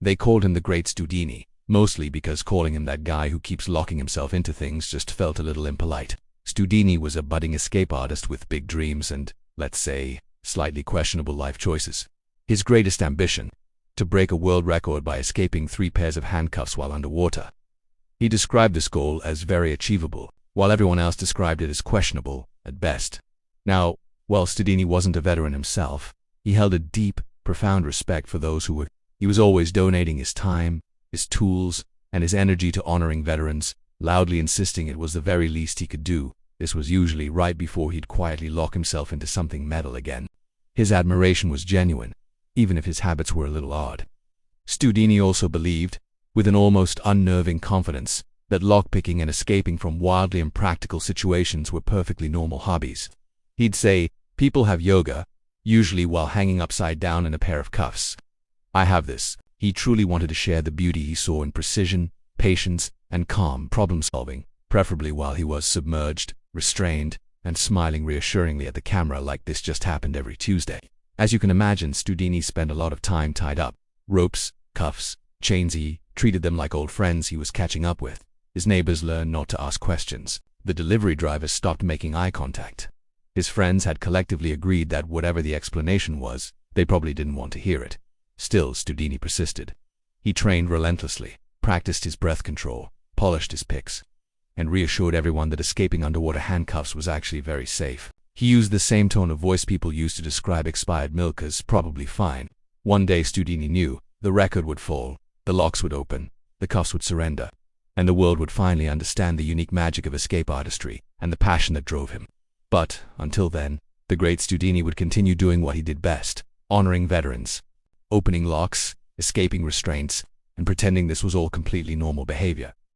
They called him the Great Studini, mostly because calling him that guy who keeps locking himself into things just felt a little impolite. Studini was a budding escape artist with big dreams and, let's say, slightly questionable life choices. His greatest ambition: to break a world record by escaping 3 pairs of handcuffs while underwater. He described this goal as very achievable, while everyone else described it as questionable, at best. Now, while Studini wasn't a veteran himself, he held a deep, profound respect for those who were. He was always donating his time, his tools, and his energy to honoring veterans, loudly insisting it was the very least he could do. This was usually right before he'd quietly lock himself into something metal again. His admiration was genuine, even if his habits were a little odd. Studini also believed, with an almost unnerving confidence, that lockpicking and escaping from wildly impractical situations were perfectly normal hobbies. He'd say, "People have yoga, usually while hanging upside down in a pair of cuffs. I have this." He truly wanted to share the beauty he saw in precision, patience, and calm problem-solving, preferably while he was submerged, restrained, and smiling reassuringly at the camera like this just happened every Tuesday. As you can imagine, Studini spent a lot of time tied up. Ropes, cuffs, chains. He treated them like old friends he was catching up with. His neighbors learned not to ask questions. The delivery drivers stopped making eye contact. His friends had collectively agreed that whatever the explanation was, they probably didn't want to hear it. Still, Studini persisted. He trained relentlessly, practiced his breath control, polished his picks, and reassured everyone that escaping underwater handcuffs was actually very safe. He used the same tone of voice people used to describe expired milk as probably fine. One day Studini knew the record would fall, the locks would open, the cuffs would surrender, and the world would finally understand the unique magic of escape artistry and the passion that drove him. But, until then, the great Studini would continue doing what he did best: honoring veterans, opening locks, escaping restraints, and pretending this was all completely normal behavior.